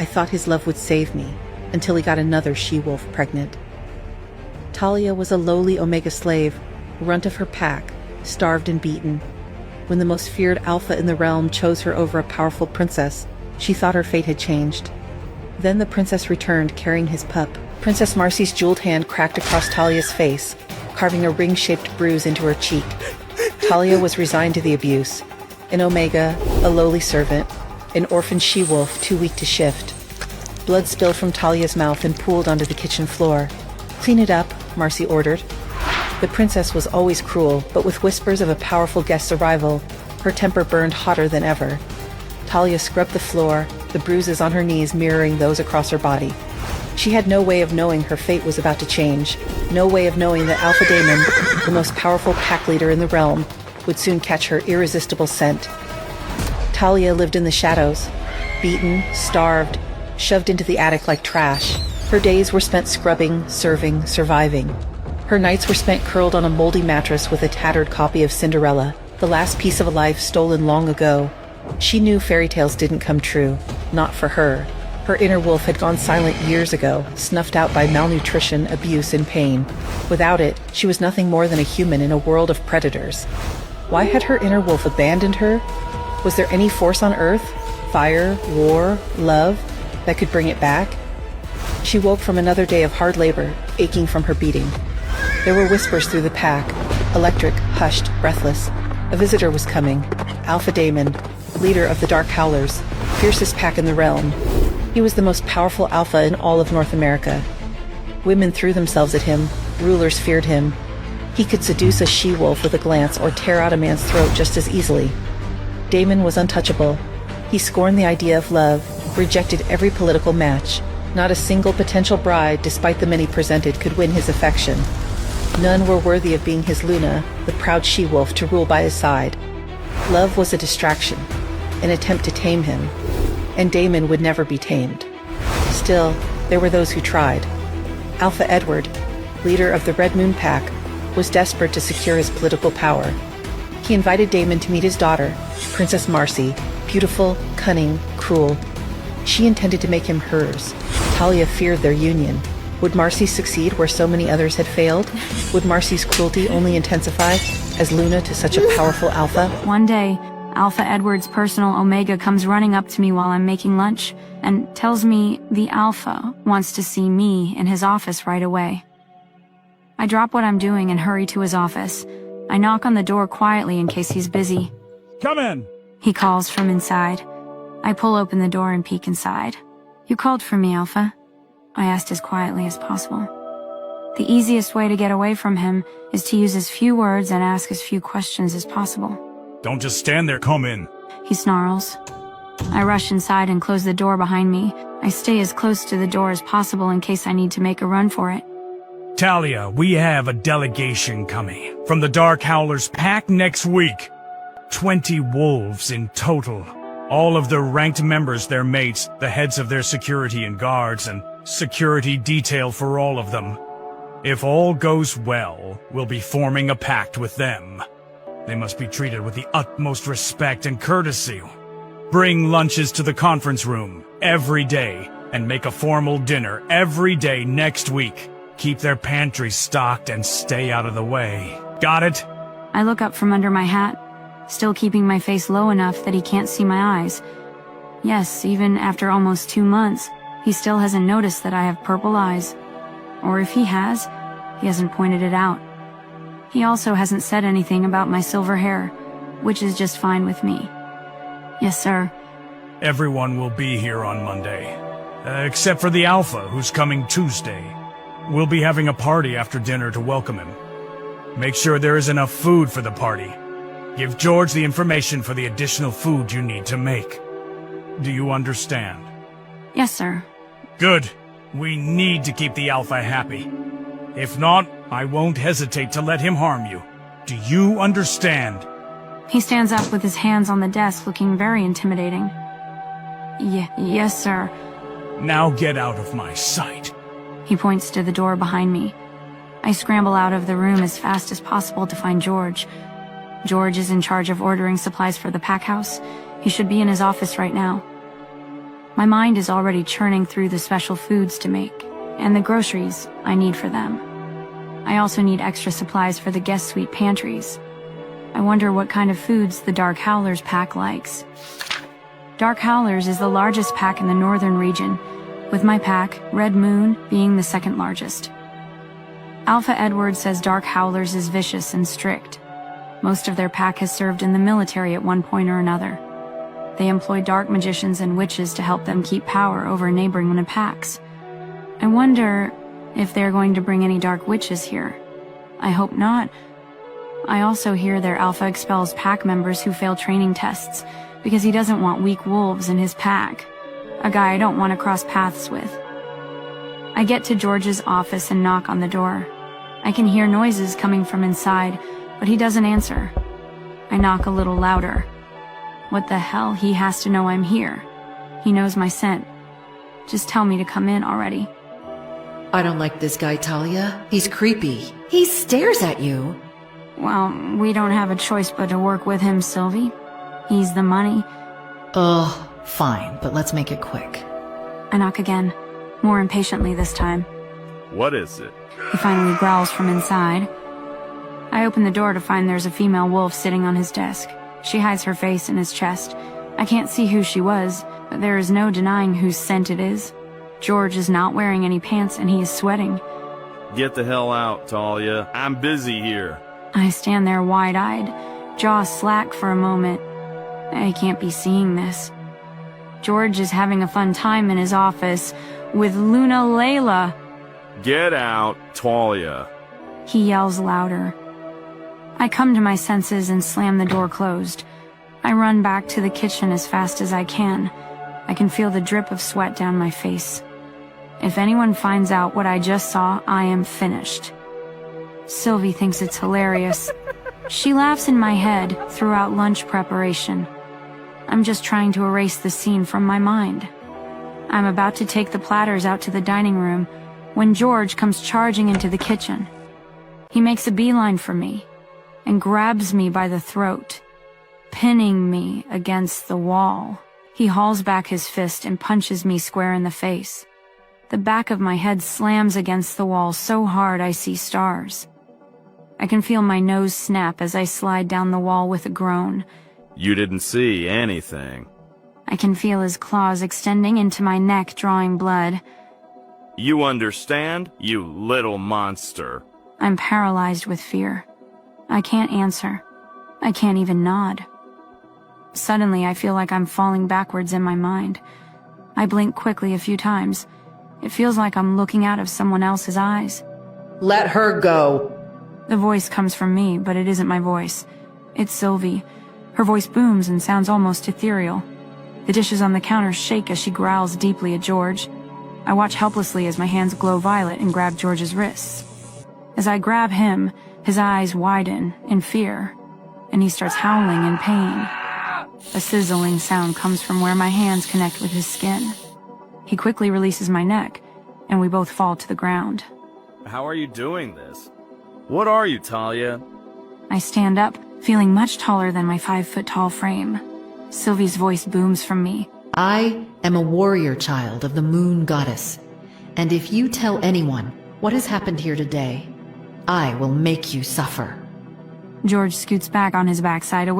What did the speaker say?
I thought his love would save me, until he got another she-wolf pregnant. Talia was a lowly Omega slave, runt of her pack, starved and beaten. When the most feared alpha in the realm chose her over a powerful princess, she thought her fate had changed. Then the princess returned, carrying his pup. Princess Marcy's jeweled hand cracked across Talia's face, carving a ring-shaped bruise into her cheek. Talia was resigned to the abuse. An Omega, a lowly servant, an orphan she-wolf too weak to shift. Blood spilled from Talia's mouth and pooled onto the kitchen floor. "Clean it up," Marcy ordered. The princess was always cruel, but with whispers of a powerful guest's arrival, her temper burned hotter than ever. Talia scrubbed the floor, the bruises on her knees mirroring those across her body. She had no way of knowing her fate was about to change, no way of knowing that Alpha Daemon, the most powerful pack leader in the realm, would soon catch her irresistible scent. Talia lived in the shadows, beaten, starved, shoved into the attic like trash. Her days were spent scrubbing, serving, surviving. Her nights were spent curled on a moldy mattress with a tattered copy of Cinderella, the last piece of a life stolen long ago. She knew fairy tales didn't come true, not for her. Her inner wolf had gone silent years ago, snuffed out by malnutrition, abuse, and pain. Without it, she was nothing more than a human in a world of predators. Why had her inner wolf abandoned her? Was there any force on Earth, fire, war, love, that could bring it back? She woke from another day of hard labor, aching from her beating. There were whispers through the pack, electric, hushed, breathless. A visitor was coming, Alpha Daemon, leader of the Dark Howlers, fiercest pack in the realm. He was the most powerful alpha in all of North America. Women threw themselves at him, rulers feared him. He could seduce a she-wolf with a glance or tear out a man's throat just as easily. Daemon was untouchable. He scorned the idea of love, rejected every political match. Not a single potential bride, despite the many presented, could win his affection. None were worthy of being his Luna, the proud she-wolf to rule by his side. Love was a distraction, an attempt to tame him, and Daemon would never be tamed. Still, there were those who tried. Alpha Edward, leader of the Red Moon Pack, was desperate to secure his political power. He invited Daemon to meet his daughter, Princess Marcy, beautiful, cunning, cruel. She intended to make him hers. Talia feared their union. Would Marcy succeed where so many others had failed? Would Marcy's cruelty only intensify as Luna to such a powerful alpha? One day, Alpha Edward's personal Omega comes running up to me while I'm making lunch and tells me the Alpha wants to see me in his office right away. I drop what I'm doing and hurry to his office. I knock on the door quietly in case he's busy. "Come in!" He calls from inside. I pull open the door and peek inside. "You called for me, Alpha?" I asked as quietly as possible. The easiest way to get away from him is to use as few words and ask as few questions as possible. "Don't just stand there, come in." He snarls. I rush inside and close the door behind me. I stay as close to the door as possible in case I need to make a run for it. "Talia, we have a delegation coming from the Dark Howlers pack next week. 20 wolves in total. All of the ranked members, their mates, the heads of their security and guards, and security detail for all of them. If all goes well, we'll be forming a pact with them. They must be treated with the utmost respect and courtesy. Bring lunches to the conference room every day, and make a formal dinner every day next week. Keep their pantries stocked and stay out of the way. Got it?" I look up from under my hat, still keeping my face low enough that he can't see my eyes. Yes, even after almost 2 months, he still hasn't noticed that I have purple eyes. Or if he has, he hasn't pointed it out. He also hasn't said anything about my silver hair, which is just fine with me. "Yes, sir." "Everyone will be here on Monday, except for the Alpha, who's coming Tuesday. We'll be having a party after dinner to welcome him. Make sure there is enough food for the party. Give George the information for the additional food you need to make. Do you understand?" "Yes, sir." "Good. We need to keep the Alpha happy. If not, I won't hesitate to let him harm you. Do you understand?" He stands up with his hands on the desk, looking very intimidating. Yes, sir." "Now get out of my sight." He points to the door behind me. I scramble out of the room as fast as possible to find George. George is in charge of ordering supplies for the pack house. He should be in his office right now. My mind is already churning through the special foods to make, and the groceries I need for them. I also need extra supplies for the guest suite pantries. I wonder what kind of foods the Dark Howlers pack likes. Dark Howlers is the largest pack in the northern region, with my pack, Red Moon, being the second largest. Alpha Edward says Dark Howlers is vicious and strict. Most of their pack has served in the military at one point or another. They employ dark magicians and witches to help them keep power over neighboring packs. I wonder if they're going to bring any dark witches here. I hope not. I also hear their Alpha expels pack members who fail training tests because he doesn't want weak wolves in his pack, a guy I don't want to cross paths with. I get to George's office and knock on the door. I can hear noises coming from inside, but he doesn't answer. I knock a little louder. What the hell? He has to know I'm here. He knows my scent. Just tell me to come in already. I don't like this guy, Talia. He's creepy. He stares at you. Well, we don't have a choice but to work with him, Sylvie. He's the money. Ugh, fine, but let's make it quick. I knock again, more impatiently this time. What is it? He finally growls from inside. I open the door to find there's a female wolf sitting on his desk. She hides her face in his chest. I can't see who she was, but there is no denying whose scent it is. George is not wearing any pants and he is sweating. Get the hell out, Talia. I'm busy here. I stand there wide-eyed, jaw slack for a moment. I can't be seeing this. George is having a fun time in his office with Luna Layla. Get out, Talia. He yells louder. I come to my senses and slam the door closed. I run back to the kitchen as fast as I can. I can feel the drip of sweat down my face. If anyone finds out what I just saw, I am finished. Sylvie thinks it's hilarious. She laughs in my head throughout lunch preparation. I'm just trying to erase the scene from my mind. I'm about to take the platters out to the dining room when George comes charging into the kitchen. He makes a beeline for me and grabs me by the throat, pinning me against the wall. He hauls back his fist and punches me square in the face. The back of my head slams against the wall so hard I see stars. I can feel my nose snap as I slide down the wall with a groan. You didn't see anything. I can feel his claws extending into my neck, drawing blood. You understand, you little monster? I'm paralyzed with fear. I can't answer. I can't even nod. Suddenly, I feel like I'm falling backwards in my mind. I blink quickly a few times. It feels like I'm looking out of someone else's eyes. Let her go. The voice comes from me, but it isn't my voice. It's Sylvie. Her voice booms and sounds almost ethereal. The dishes on the counter shake as she growls deeply at George. I watch helplessly as my hands glow violet and grab George's wrists. As I grab him, his eyes widen in fear, and he starts howling in pain. A sizzling sound comes from where my hands connect with his skin. He quickly releases my neck, and we both fall to the ground. How are you doing this? What are you, Talia? I stand up, feeling much taller than my 5-foot-tall frame. Sylvie's voice booms from me. I am a warrior child of the moon goddess, and if you tell anyone what has happened here today, I will make you suffer. George scoots back on his backside away